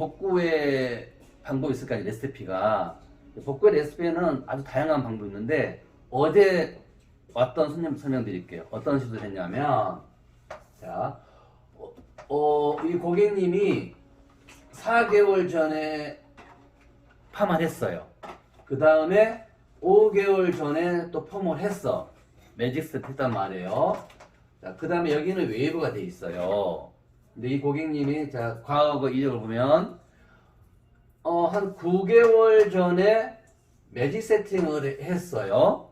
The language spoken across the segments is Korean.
복구의 방법이 있을까, 레시피가. 복구의 레시피에는 아주 다양한 방법이 있는데, 어제 왔던 손님 설명드릴게요. 어떤 식으로 했냐면, 자, 이 고객님이 4개월 전에 파마를 했어요. 그 다음에 5개월 전에 또 펌을 했어. 매직 세트 했단 말이에요. 자, 그 다음에 여기는 웨이브가 돼 있어요. 근데 이 고객님이, 자, 과거 이력을 보면, 한 9개월 전에 매직 세팅을 했어요.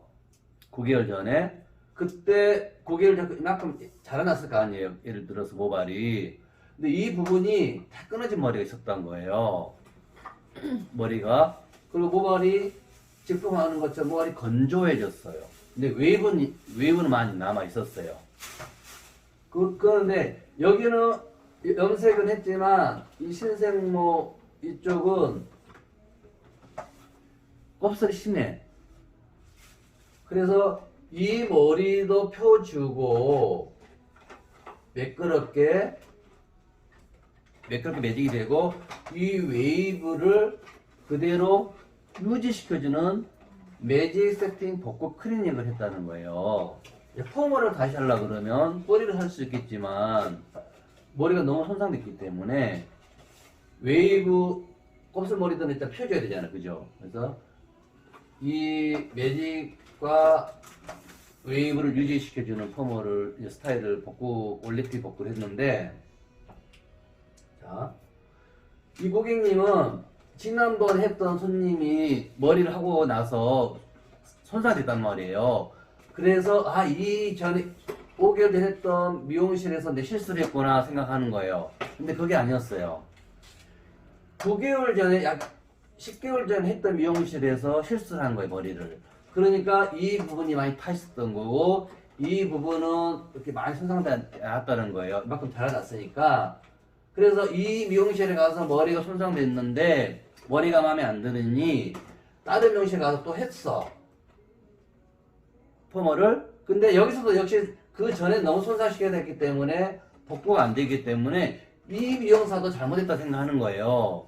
9개월 전에. 그때 9개월 전에 이만큼 자라났을 거 아니에요. 예를 들어서 모발이. 근데 이 부분이 다 끊어진 머리가 있었던 거예요. 머리가. 그리고 모발이 지금 하는 것처럼 모발이 건조해졌어요. 근데 웨이브는 많이 남아 있었어요. 그런데 여기는 염색은 했지만 이 신생모 이쪽은 곱슬이 심해. 그래서 이 머리도 펴주고 매끄럽게 매직이 되고 이 웨이브를 그대로 유지시켜주는 매직 세팅 복구 클리닉을 했다는 거예요. 펌을 다시 하려고 그러면 뿌리를 할 수 있겠지만 머리가 너무 손상됐기 때문에 웨이브 곱슬머리들은 일단 펴줘야 되잖아요. 그죠? 그래서 이 매직과 웨이브를 유지시켜주는 펌을 스타일을 올리피 복구를 했는데, 자, 이 고객님은 지난번 했던 손님이 머리를 하고 나서 손상됐단 말이에요. 그래서 이 전에 5개월 전에 했던 미용실에서 내 실수를 했구나 생각하는 거예요. 근데 그게 아니었어요. 9개월 전에, 약 10개월 전에 했던 미용실에서 실수를 한 거예요, 머리를. 그러니까 이 부분이 많이 타 있었던 거고, 이 부분은 이렇게 많이 손상되지 않았다는 거예요. 이만큼 자라났으니까. 그래서 이 미용실에 가서 머리가 손상됐는데, 머리가 마음에 안 드느니, 다른 미용실에 가서 또 했어. 펌을. 근데 여기서도 역시 그 전에 너무 손상시켜야 됐기 때문에, 복구가 안 되기 때문에, 이 미용사도 잘못했다 생각하는 거예요.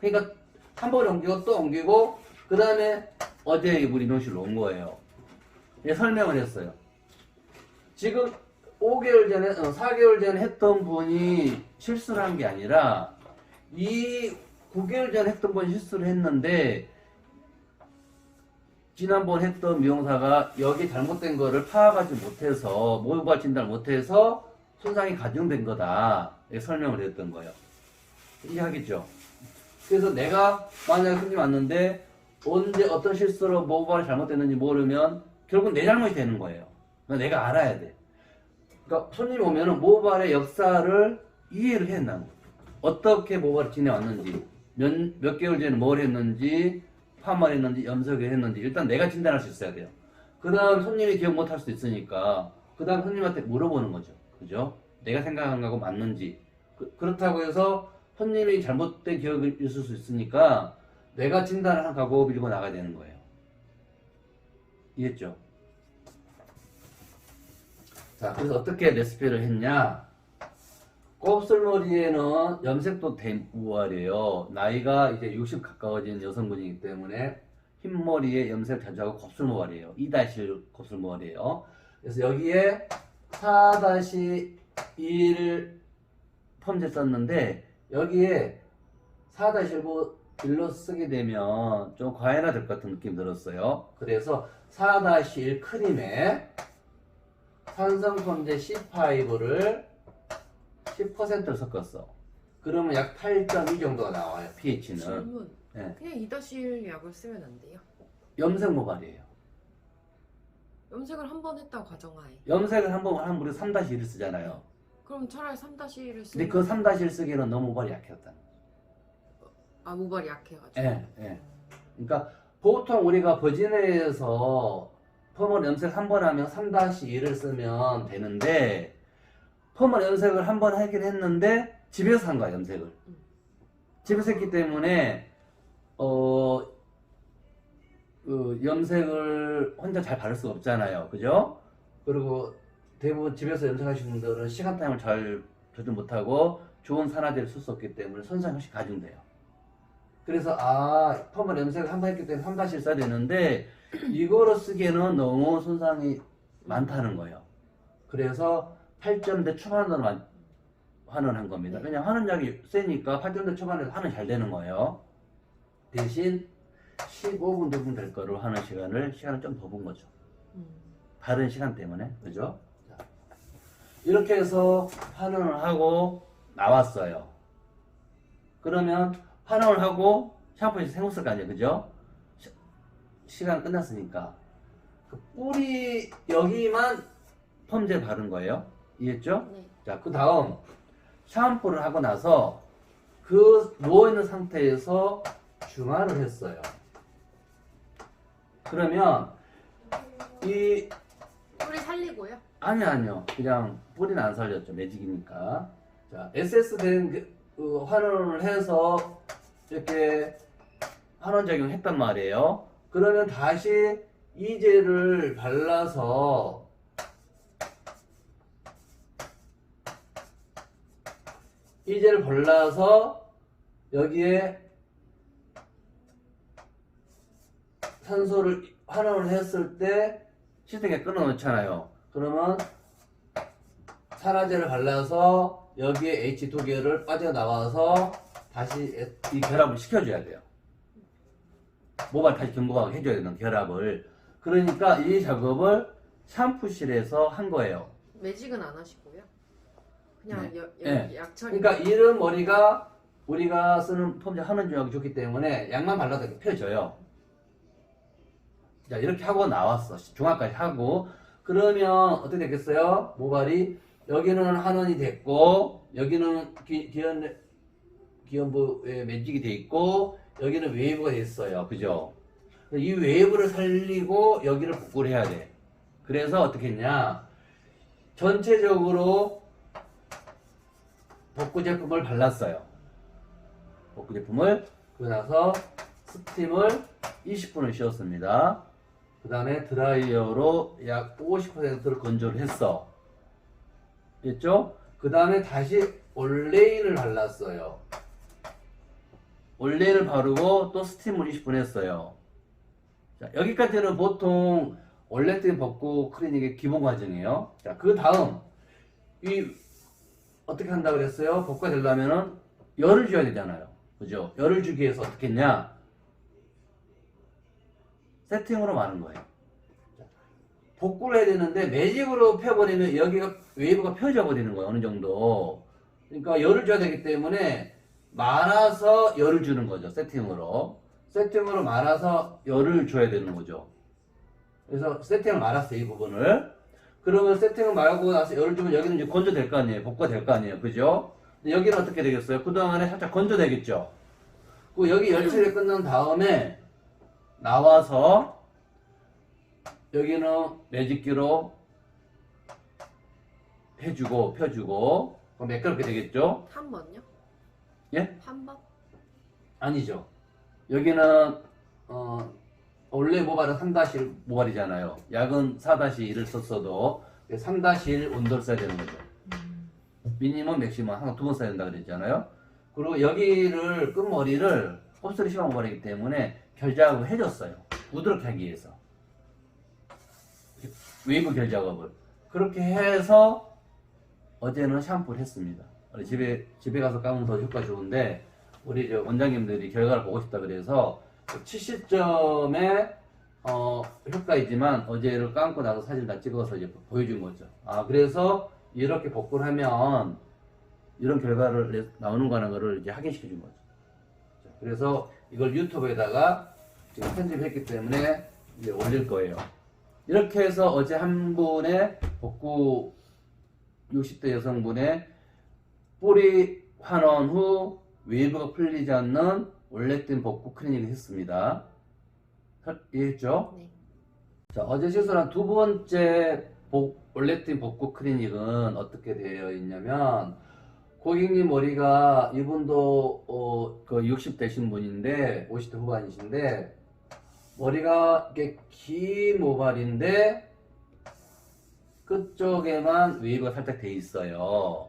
그러니까 한 번 옮기고 또 옮기고 그 다음에 어제 우리 미용실로 온 거예요. 설명을 했어요. 지금 5개월 전에 4개월 전에 했던 분이 실수를 한 게 아니라 이 9개월 전에 했던 분이 실수를 했는데 지난번 했던 미용사가 여기 잘못된 거를 파악하지 못해서 모발 진단을 못해서 손상이 가중된 거다. 이렇게 설명을 했던 거예요. 이해하겠죠? 그래서 내가 만약에 손님 왔는데 언제 어떤 실수로 모발이 잘못됐는지 모르면 결국 내 잘못이 되는 거예요. 내가 알아야 돼. 그러니까 손님이 오면은 모발의 역사를 이해를 해야 한다는 거예요. 어떻게 모발이 지내왔는지, 몇 개월 전에 뭘 했는지, 파마를 했는지, 염색을 했는지 일단 내가 진단할 수 있어야 돼요. 그 다음 손님이 기억 못할 수도 있으니까 그 다음 손님한테 물어보는 거죠. 그죠? 내가 생각한 거하고 맞는지. 그렇다고 해서 손님이 잘못된 기억이 있을 수 있으니까 내가 진단을 하고 밀고 나가야 되는 거예요. 이해했죠? 자, 그래서 어떻게 레시피를 했냐? 곱슬머리에는 염색도 된 모발이에요. 나이가 이제 60 가까워진 여성분이기 때문에 흰머리에 염색 자주 하고 곱슬모발이에요. 2-1 곱슬모발이에요. 그래서 여기에 4-1 펌제 썼는데 여기에 4-1로 쓰게 되면 좀 과해나 될 것 같은 느낌이 들었어요. 그래서 4-1 크림에 산성 펌제 C5를 10%를 섞었어. 그러면 약 8.2 정도가 나와요. pH는. 질문. 네. 그냥 2-1 약을 쓰면 안 돼요? 염색 모발이에요. 염색을 한 번 했다고 가정하에. 염색을 한 번 하면 우리 3-1을 쓰잖아요. 그럼 차라리 3-1을 근데 쓰면. 그 3-1 쓰기에는 너무 모발이 약해졌다. 모발이 약해가지고. 예, 예. 그러니까 보통 우리가 버진에서 펌을 염색 한 번 하면 3-1을 쓰면 되는데 펌을 염색을 한 번 하긴 했는데 집에서 한 거야, 염색을. 집에서 했기 때문에 염색을 혼자 잘 바를 수가 없잖아요. 그죠? 그리고 대부분 집에서 염색하시는 분들은 시간 타임을 잘 조절 못하고 좋은 산화제를 쓸 수 없기 때문에 손상이 훨씬 가중돼요. 그래서 펌을 염색을 한 번 했기 때문에 3-1 써야 되는데 이거로 쓰기에는 너무 손상이 많다는 거예요. 그래서 8점대 초반으로 환원한 겁니다. 네. 왜냐면 환원약이 세니까 8점대 초반에서 환원 잘 되는 거예요. 대신 15분 정도 될 거를 하는 시간을 좀 더 본 거죠. 다른 시간 때문에. 그죠? 자, 이렇게 해서 환원을 하고 나왔어요. 그러면 환원을 하고 샴푸에서 생겼을 거 아니에요. 그죠? 시간 끝났으니까. 그 뿌리 여기만 펌제 바른 거예요. 이해했죠? 네. 자, 그 다음 샴푸를 하고 나서 그 누워있는 상태에서 중화를 했어요. 그러면 이 뿌리 살리고요. 아니요. 그냥 뿌리는 안 살렸죠. 매직이니까. 자, SS 된 환원을 해서 이렇게 환원 작용했단 말이에요. 그러면 다시 이젤을 발라서 여기에 산소를 환원을 했을 때 시스템에 끊어 놓잖아요. 그러면 산화제를 발라서 여기에 H2계를 빠져나와서 다시 이 결합을 시켜줘야 돼요. 모발 다시 경고하게 해줘야 되는 결합을. 그러니까 이 작업을 샴푸실에서 한 거예요. 매직은 안 하시고요. 그냥 네. 약처리. 그러니까 이런 머리가 우리가 쓰는 펌제 하는 중하고 좋기 때문에 약만 발라도 이렇게 펴져요. 자, 이렇게 하고 나왔어. 중화까지 하고. 그러면 어떻게 되겠어요? 모발이 여기는 환원이 됐고 여기는 기현부에 매직이 돼 있고 여기는 웨이브가 됐어요. 그죠? 이 웨이브를 살리고 여기를 복구를 해야 돼. 그래서 어떻게 했냐? 전체적으로 복구 제품을 발랐어요. 복구 제품을. 그러고 나서 스팀을 20분을 쉬었습니다. 그 다음에 드라이어로 약 50%를 건조를 했어. 됐죠? 그 다음에 다시 올레인을 발랐어요. 올레인을 바르고 또 스팀을 20분 했어요. 자, 여기까지는 보통 올레팅 복구 클리닉의 기본 과정이에요. 자, 그 다음 어떻게 한다고 그랬어요? 복구가 되려면은 열을 줘야 되잖아요. 그죠? 열을 주기 위해서 어떻게 했냐? 세팅으로 마는 거예요. 자, 복구를 해야 되는데 매직으로 펴버리면 여기가 웨이브가 펴져 버리는 거예요. 어느 정도. 그러니까 열을 줘야 되기 때문에 말아서 열을 주는 거죠. 세팅으로 말아서 열을 줘야 되는 거죠. 그래서 세팅을 말았어요. 이 부분을. 그러면 세팅을 말고 나서 열을 주면 여기는 이제 건조될 거 아니에요. 복구가 될 거 아니에요. 그죠? 근데 여기는 어떻게 되겠어요? 그동안에 살짝 건조되겠죠? 그 여기 열처리 끝난 다음에 나와서 여기는 매직기로 해주고 펴주고 그럼 매끄럽게 되겠죠? 한 번요? 예? 한 번? 아니죠. 여기는 원래 모발은 3-1 모발이잖아요. 약은 4-1을 썼어도 3-1 온도를 써야 되는 거죠. 미니멈 맥시멈 항상 2번 써야 된다 그랬잖아요. 그리고 여기를 끝머리를 곱슬이 심한 모발이기 때문에 결작업을 해줬어요. 부드럽게 하기 위해서 웨이브 결작업을 그렇게 해서 어제는 샴푸를 했습니다. 집에 가서 감으면 더 효과 좋은데 우리 저 원장님들이 결과를 보고 싶다 그래서 70점의 효과이지만 어제를 감고 나서 사진 다 찍어서 이제 보여준 거죠. 그래서 이렇게 복구를 하면 이런 결과를 나오는 거라는 거를 이제 확인시켜 준 거죠. 자, 그래서 이걸 유튜브에다가 지금 편집했기 때문에 이제 올릴 거예요. 이렇게 해서 어제 한 분의 복구 60대 여성분의 뿌리 환원 후 웨이브가 풀리지 않는 올레팅 복구 클리닉을 했습니다. 이해했죠? 네. 자, 어제 시술한 두 번째 올레팅 복구 클리닉은 어떻게 되어 있냐면 고객님 머리가 이분도 그 60대신 분인데 50대 후반이신데 머리가 이렇게 긴 모발인데 끝쪽에만 웨이브가 살짝 돼 있어요.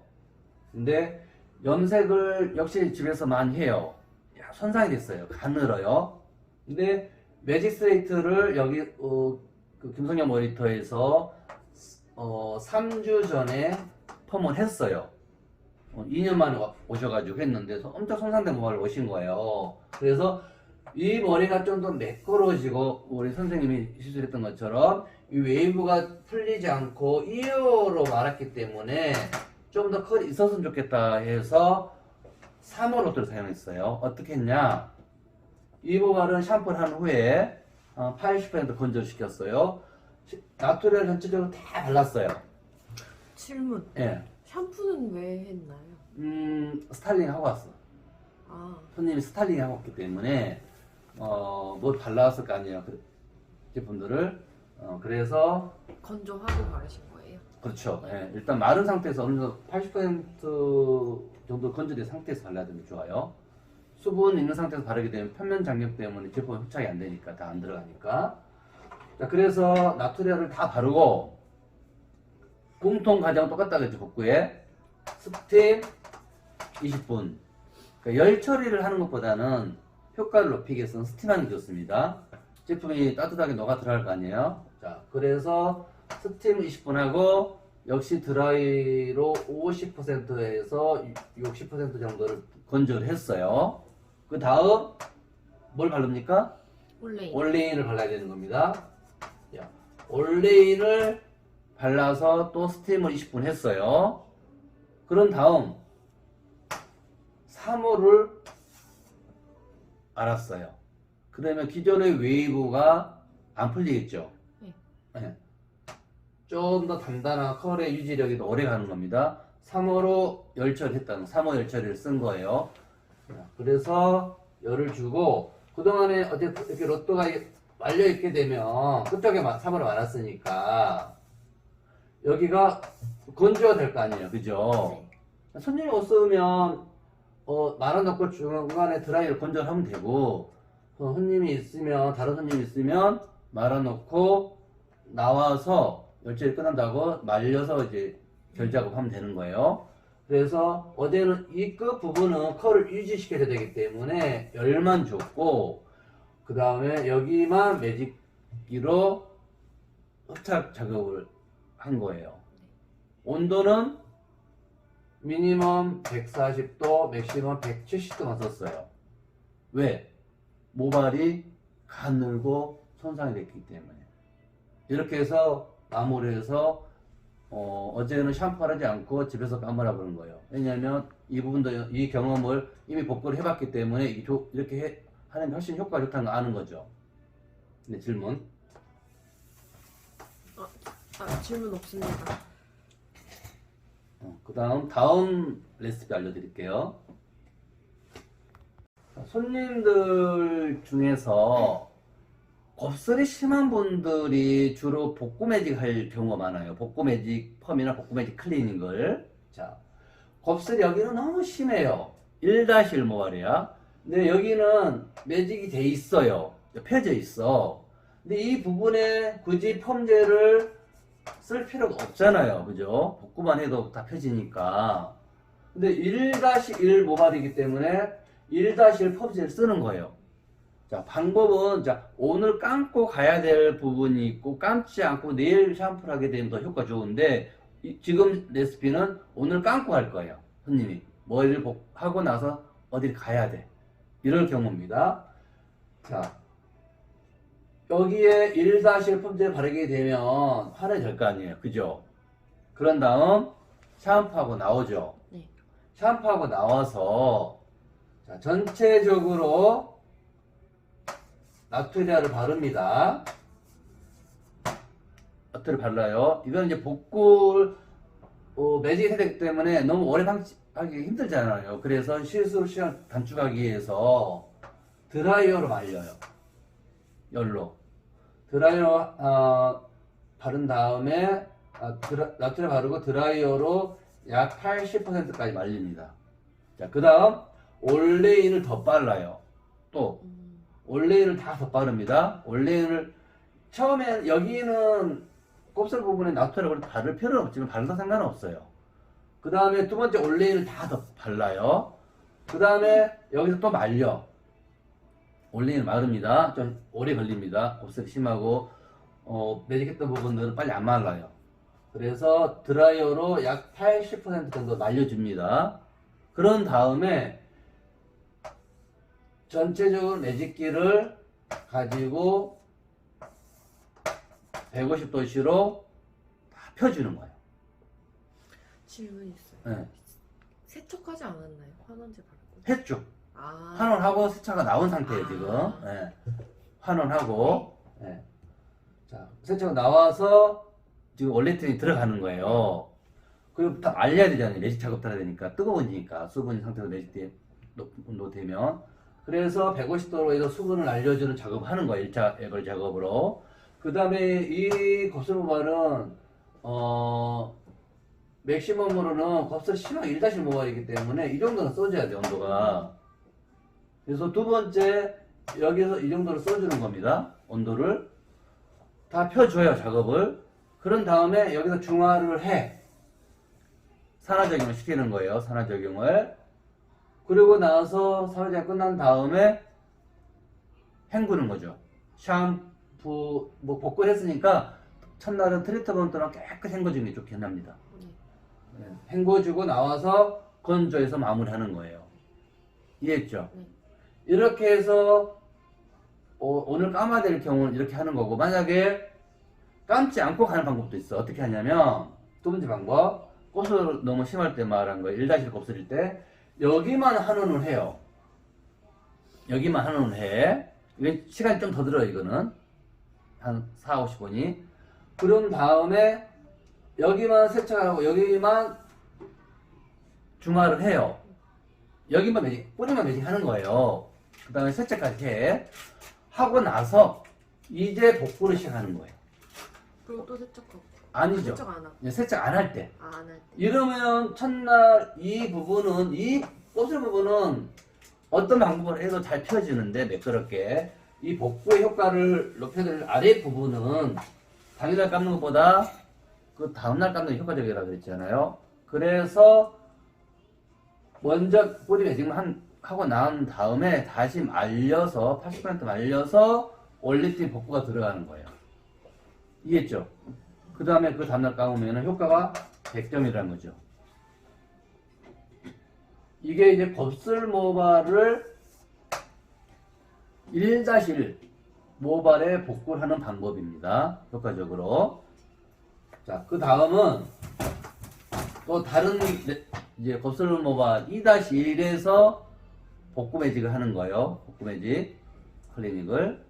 근데 염색을 역시 집에서 많이 해요. 손상이 됐어요. 가늘어요. 근데 매직 스트레이트를 여기 그 김성현 모니터에서 3주 전에 펌을 했어요. 2년 만에 오셔가지고 했는데 엄청 손상된 모발을 오신 거예요. 그래서 이 머리가 좀 더 매끄러지고 우리 선생님이 시술했던 것처럼 이 웨이브가 풀리지 않고 2호로 말았기 때문에 좀 더 컬이 있었으면 좋겠다 해서 3호 로트를 사용했어요. 어떻게 했냐? 이 모발은 샴푸를 한 후에 80% 건조시켰어요. 나트리얼 전체적으로 다 발랐어요. 질문. 예. 샴푸는 왜 했나요? 스타일링 하고 왔어. 아, 손님이 스타일링 하고 왔기 때문에 뭐 발라왔을 거 아니에요. 그 제품들을. 그래서 건조하고 바르신 거예요? 그렇죠. 예. 일단 마른 상태에서 어느 정도 80% 정도 건조된 상태에서 발라야 되면 좋아요. 수분 있는 상태에서 바르게 되면 표면 장력 때문에 제품이 흡착이 안 되니까 다 안 들어가니까. 자, 그래서 나트리얼을 다 바르고 공통 과정 똑같다겠죠. 복구에 스팀 20분. 그러니까 열 처리를 하는 것보다는 효과를 높이기 위해서는 스팀하는 게 좋습니다. 제품이 따뜻하게 녹아 들어갈 거 아니에요. 자, 그래서 스팀 20분 하고 역시 드라이로 50%에서 60% 정도를 건조를 했어요. 그 다음 뭘 바릅니까? 올레인을 발라야 되는 겁니다. 자, 올레인을 발라서 또 스팀을 20분 했어요. 그런 다음 3호를 알았어요. 그러면 기존의 웨이브가 안 풀리겠죠? 네. 좀 더 단단한 컬의 유지력이 더 오래 가는 겁니다. 3호로 열처리했다는 3호 열처리를 쓴 거예요. 그래서 열을 주고 그동안에 어쨌든 이렇게 로또가 말려 있게 되면 그쪽에 3호를 말았으니까 여기가 건조가 될 거 아니에요, 그죠? 손님이 옷 쓰면 말아놓고 중간에 드라이를 건조하면 되고 손님이 있으면 다른 손님이 있으면 말아놓고 나와서 열처리 끝난다고 말려서 이제 결작업하면 되는 거예요. 그래서 어제는 이 끝 부분은 컬을 유지시켜야 되기 때문에 열만 줬고 그 다음에 여기만 매직기로 흡착 작업을 한 거예요. 온도는 미니멈 140도, 맥시멈 170도만 썼어요. 왜? 모발이 가늘고 손상이 됐기 때문에. 이렇게 해서 마무리해서 어제는 샴푸하지 않고 집에서 감으라 그런 거예요. 왜냐하면 이 부분도 이 경험을 이미 복구를 해봤기 때문에 이렇게 하는 게 훨씬 효과가 좋다는 거 아는 거죠. 네, 질문. 질문 없습니다. 그 다음 레시피 알려드릴게요. 손님들 중에서 곱슬이 심한 분들이 주로 복구 매직 할 경우가 많아요. 복구 매직 펌이나 복구 매직 클리닝을. 자, 곱슬이 여기는 너무 심해요. 1-1 모발이야. 근데 여기는 매직이 돼 있어요. 펴져 있어. 근데 이 부분에 굳이 펌제를 쓸 필요가 없잖아요. 그죠? 복구만 해도 다 펴지니까. 근데 1-1 모발이기 때문에 1-1 펌제를 쓰는 거예요. 자, 방법은, 자, 오늘 감고 가야 될 부분이 있고, 감지 않고 내일 샴푸를 하게 되면 더 효과 좋은데, 지금 레시피는 오늘 감고 갈 거예요. 손님이. 머리를 하고 나서 어딜 가야 돼. 이럴 경우입니다. 자, 여기에 1-1 펌제를 바르게 되면 환해질 될 거 아니에요. 그죠? 그런 다음, 샴푸하고 나오죠. 네. 샴푸하고 나와서, 자, 전체적으로 나트리아를 바릅니다. 나트리를 발라요. 이건 이제 복구 매직이 해야 되기 때문에 너무 오래 하기 힘들잖아요. 그래서 실수로 시간 단축하기 위해서 드라이어로 말려요. 열로. 드라이어 바른 다음에 나트리 바르고 드라이어로 약 80%까지 말립니다. 자, 그 다음 올레인을 더 발라요. 또 올레인을 다 더 바릅니다. 올레인을 처음엔 여기는 곱슬 부분에 나트리를 바를 필요는 없지만 발라도 상관없어요. 그 다음에 두 번째 올레인을 다 더 발라요. 그 다음에 여기서 또 말려. 올리는 마릅니다. 좀 오래 걸립니다. 곱슬이 심하고 매직했던 부분들은 빨리 안 말라요. 그래서 드라이어로 약 80% 정도 말려줍니다. 그런 다음에 전체적으로 매직기를 가지고 150도씨로 다 펴주는 거예요. 질문 있어요. 네. 세척하지 않았나요? 환원제 바르고. 했죠. 아. 환원하고 세차가 나온 상태예요, 아. 지금. 예. 환원하고. 예. 자, 세차가 나와서 지금 원래트에 들어가는 거예요. 그리고 다 말려야 되잖아요. 매직 작업 따라 되니까. 뜨거워지니까. 수분 상태로 매직돼, 온도 되면. 그래서 150도로 해서 수분을 날려주는 작업을 하는 거예요. 1차 애벌 작업으로. 그 다음에 이 곱슬 모발은, 맥시멈으로는 곱슬 심하게 1 모발이기 때문에 이 정도는 써줘야 돼요, 온도가. 그래서 두 번째, 여기서 이 정도로 써주는 겁니다. 온도를. 다 펴줘요, 작업을. 그런 다음에 여기서 중화를 해. 산화적용을 시키는 거예요, 산화적용을. 그리고 나서 산화적용 끝난 다음에 헹구는 거죠. 샴푸, 뭐, 복구를 했으니까 첫날은 트리트먼트랑 깨끗이 헹궈주는 게 좋긴 합니다. 네, 헹궈주고 나와서 건조해서 마무리하는 거예요. 이해했죠? 네. 이렇게 해서 오늘 감아야 될 경우는 이렇게 하는 거고, 만약에 감지 않고 가는 방법도 있어. 어떻게 하냐면 두 번째 방법, 곱슬 너무 심할 때 말한 거예요. 1-1 곱슬일 때 여기만 한온을 해요. 여기만 한온을 해. 이게 시간이 좀 더 들어요. 이거는 한 4-50분이. 그런 다음에 여기만 세척하고 여기만 중화를 해요. 여기만 매직, 뿌리만 매직 하는 거예요. 그 다음에 세척까지 해. 하고 나서 이제 복구를 시작하는 거예요. 그리고 또 세척하고. 아니죠. 세척 안 하고. 세척 안 할 때. 아, 안 할 때. 이러면 첫날 이 부분은, 이 곱슬 부분은 어떤 방법을 해도 잘 펴지는데 매끄럽게 이 복구의 효과를 높여드릴 아래 부분은 당일날 감는 것보다 그 다음날 감는 게 효과적이라고 그랬잖아요. 그래서 먼저 뿌리 매직만 하고 난 다음에 다시 말려서 80% 말려서 올리티 복구가 들어가는 거예요. 이해했죠? 그 다음에 그 다음날 감으면 효과가 100점이라는 거죠. 이게 이제 곱슬 모발을 1-1 모발에 복구를 하는 방법입니다. 효과적으로. 자, 그 다음은 또 다른 이제 곱슬 모발 2-1에서 복구 매직을 하는 거예요. 복구 매직 클리닉을.